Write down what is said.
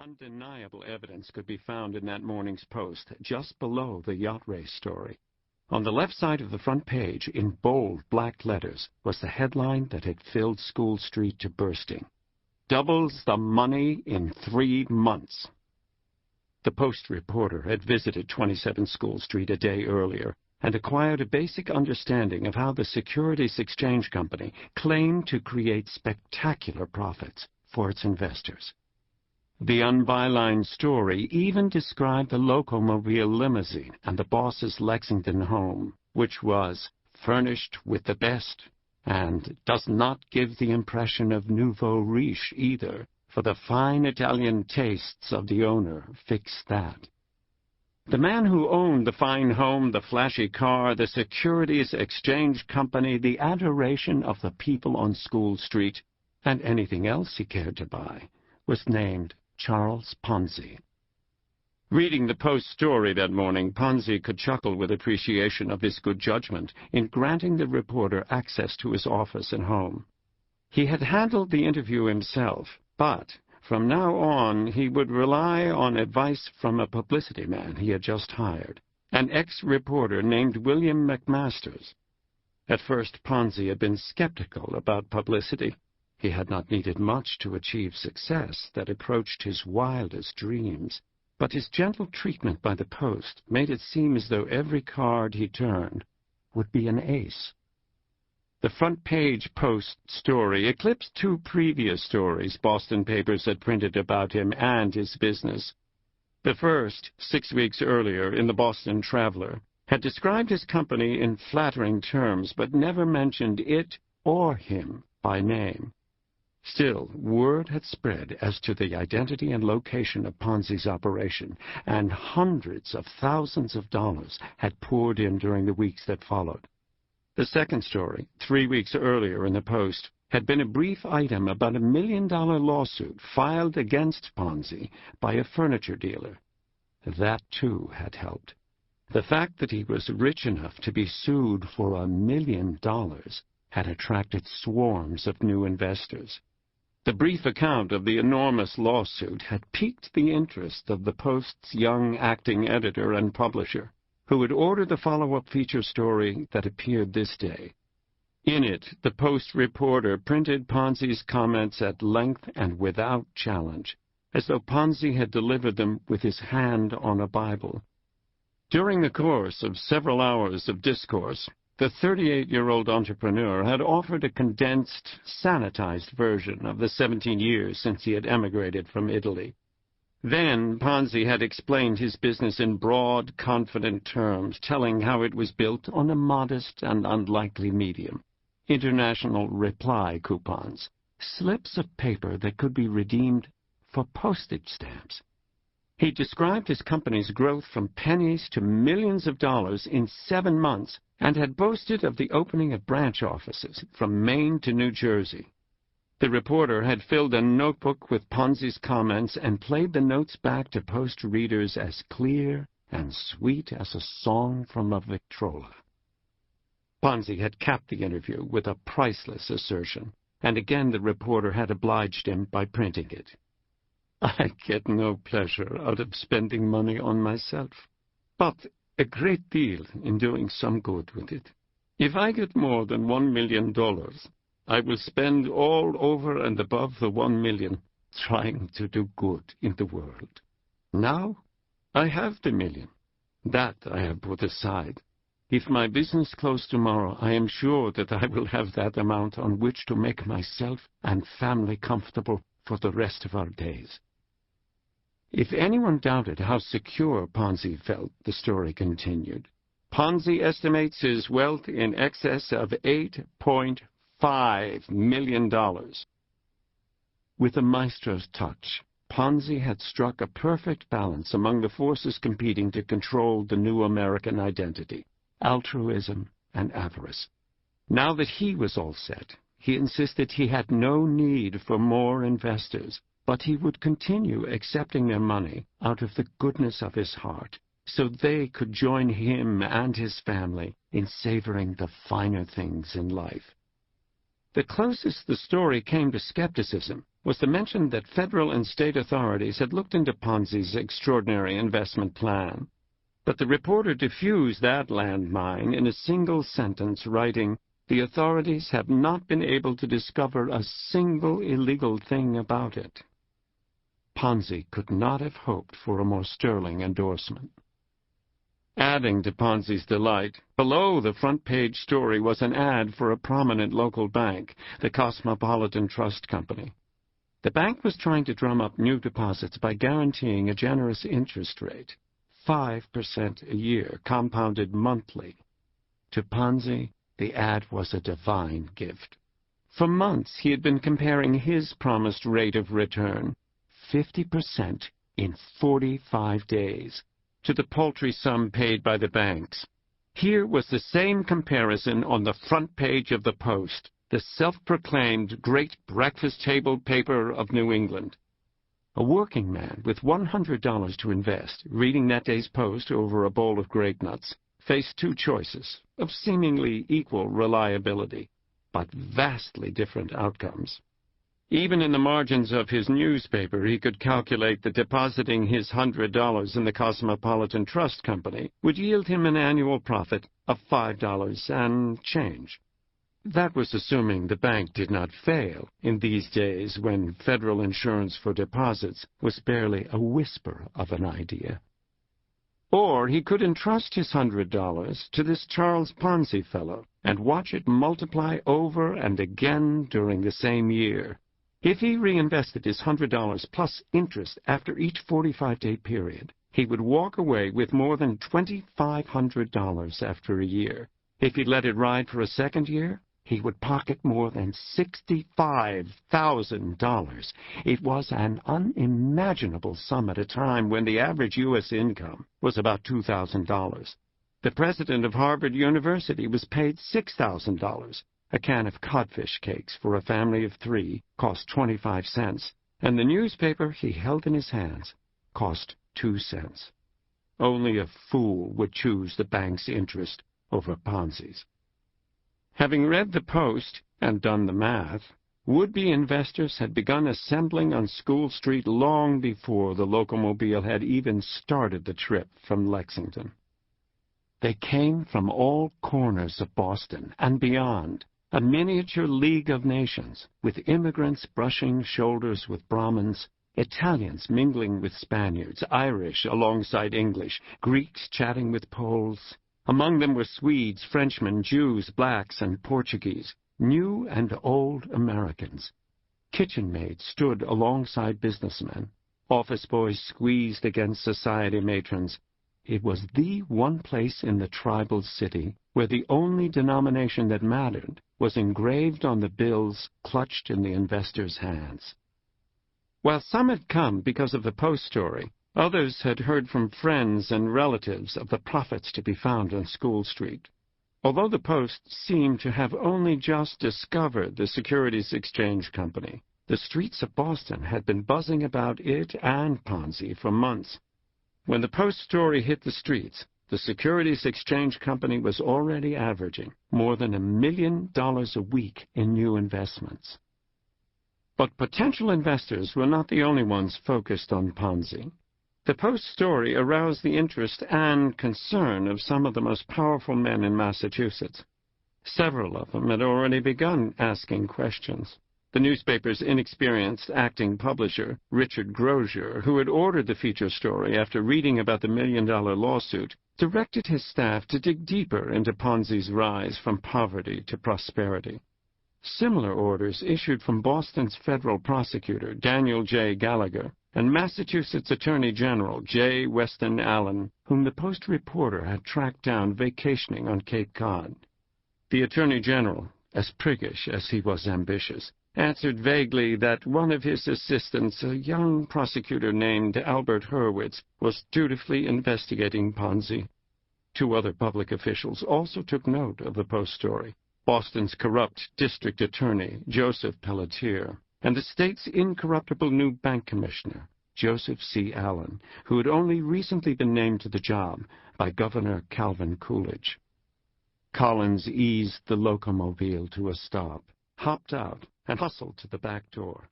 Undeniable evidence could be found in that morning's Post, just below the yacht race story. On the left side of the front page, in bold black letters, was the headline that had filled School Street to bursting. "Doubles the money in 3 months." The Post reporter had visited 27 School Street a day earlier and acquired a basic understanding of how the Securities Exchange Company claimed to create spectacular profits for its investors. The unbylined story even described the Locomobile limousine and the boss's Lexington home, which was furnished with the best, and does not give the impression of nouveau riche either, for the fine Italian tastes of the owner fix that. The man who owned the fine home, the flashy car, the Securities Exchange Company, the adoration of the people on School Street, and anything else he cared to buy, was named Charles Ponzi. Reading the Post story that morning, Ponzi could chuckle with appreciation of his good judgment in granting the reporter access to his office and home. He had handled the interview himself, but from now on he would rely on advice from a publicity man he had just hired, an ex-reporter named William McMasters. At first, Ponzi had been skeptical about publicity. He had not needed much to achieve success that approached his wildest dreams, but his gentle treatment by the Post made it seem as though every card he turned would be an ace. The front-page Post story eclipsed 2 previous stories Boston papers had printed about him and his business. The first, 6 weeks earlier in the Boston Traveler, had described his company in flattering terms, but never mentioned it or him by name. Still, word had spread as to the identity and location of Ponzi's operation, and hundreds of thousands of dollars had poured in during the weeks that followed. The second story, 3 weeks earlier in the Post, had been a brief item about a $1 million lawsuit filed against Ponzi by a furniture dealer. That, too, had helped. The fact that he was rich enough to be sued for $1 million had attracted swarms of new investors. The brief account of the enormous lawsuit had piqued the interest of the Post's young acting editor and publisher, who had ordered the follow-up feature story that appeared this day. In it, the Post reporter printed Ponzi's comments at length and without challenge, as though Ponzi had delivered them with his hand on a Bible. During the course of several hours of discourse, the 38-year-old entrepreneur had offered a condensed, sanitized version of the 17 years since he had emigrated from Italy. Then Ponzi had explained his business in broad, confident terms, telling how it was built on a modest and unlikely medium: international reply coupons, slips of paper that could be redeemed for postage stamps. He described his company's growth from pennies to millions of dollars in 7 months, and had boasted of the opening of branch offices from Maine to New Jersey. The reporter had filled a notebook with Ponzi's comments and played the notes back to Post readers as clear and sweet as a song from a Victrola. Ponzi had capped the interview with a priceless assertion, and again the reporter had obliged him by printing it. "I get no pleasure out of spending money on myself, but a great deal in doing some good with it. If I get more than $1 million, I will spend all over and above the 1 million trying to do good in the world. Now I have the $1 million. That I have put aside. If my business closed tomorrow, I am sure that I will have that amount on which to make myself and family comfortable for the rest of our days." If anyone doubted how secure Ponzi felt, the story continued. Ponzi estimates his wealth in excess of $8.5 million. With a maestro's touch, Ponzi had struck a perfect balance among the forces competing to control the new American identity: altruism and avarice. Now that he was all set, he insisted he had no need for more investors, but he would continue accepting their money out of the goodness of his heart, so they could join him and his family in savoring the finer things in life. The closest the story came to skepticism was the mention that federal and state authorities had looked into Ponzi's extraordinary investment plan. But the reporter diffused that landmine in a single sentence, writing, "The authorities have not been able to discover a single illegal thing about it." Ponzi could not have hoped for a more sterling endorsement. Adding to Ponzi's delight, below the front-page story was an ad for a prominent local bank, the Cosmopolitan Trust Company. The bank was trying to drum up new deposits by guaranteeing a generous interest rate, 5% a year, compounded monthly. To Ponzi, the ad was a divine gift. For months he had been comparing his promised rate of return, 50% in 45 days, to the paltry sum paid by the banks. Here was the same comparison on the front page of the Post, the self-proclaimed great breakfast table paper of New England. A working man with $100 to invest, reading that day's Post over a bowl of grape nuts, faced two choices of seemingly equal reliability, but vastly different outcomes. Even in the margins of his newspaper, he could calculate that depositing his $100 in the Cosmopolitan Trust Company would yield him an annual profit of $5 and change. That was assuming the bank did not fail in these days when federal insurance for deposits was barely a whisper of an idea. Or he could entrust his $100 to this Charles Ponzi fellow and watch it multiply over and again during the same year. If he reinvested his $100 plus interest after each 45-day period, he would walk away with more than $2,500 after a year. If he let it ride for a second year, he would pocket more than $65,000. It was an unimaginable sum at a time when the average U.S. income was about $2,000. The president of Harvard University was paid $6,000. A can of codfish cakes for a family of 3 cost 25 cents, and the newspaper he held in his hands cost 2 cents. Only a fool would choose the bank's interest over Ponzi's. Having read the Post and done the math, would-be investors had begun assembling on School Street long before the locomobile had even started the trip from Lexington. They came from all corners of Boston and beyond, a miniature League of Nations, with immigrants brushing shoulders with Brahmins, Italians mingling with Spaniards, Irish alongside English, Greeks chatting with Poles. Among them were Swedes, Frenchmen, Jews, blacks, and Portuguese, new and old Americans. Kitchen maids stood alongside businessmen. Office boys squeezed against society matrons. It was the one place in the tribal city where the only denomination that mattered was engraved on the bills clutched in the investors' hands. While some had come because of the Post story, others had heard from friends and relatives of the profits to be found on School Street. Although the Post seemed to have only just discovered the Securities Exchange Company, the streets of Boston had been buzzing about it and Ponzi for months. When the Post story hit the streets, the Securities Exchange Company was already averaging more than $1 million a week in new investments. But potential investors were not the only ones focused on Ponzi. The Post story aroused the interest and concern of some of the most powerful men in Massachusetts. Several of them had already begun asking questions. The newspaper's inexperienced acting publisher, Richard Grozier, who had ordered the feature story after reading about the $1 million lawsuit, directed his staff to dig deeper into Ponzi's rise from poverty to prosperity. Similar orders issued from Boston's federal prosecutor, Daniel J. Gallagher, and Massachusetts Attorney General J. Weston Allen, whom the Post reporter had tracked down vacationing on Cape Cod. The Attorney General, as priggish as he was ambitious, answered vaguely that one of his assistants, a young prosecutor named Albert Hurwitz, was dutifully investigating Ponzi. 2 other public officials also took note of the Post story: Boston's corrupt district attorney, Joseph Pelletier, and the state's incorruptible new bank commissioner, Joseph C. Allen, who had only recently been named to the job by Governor Calvin Coolidge. Collins eased the locomobile to a stop, hopped out, and hustled to the back door.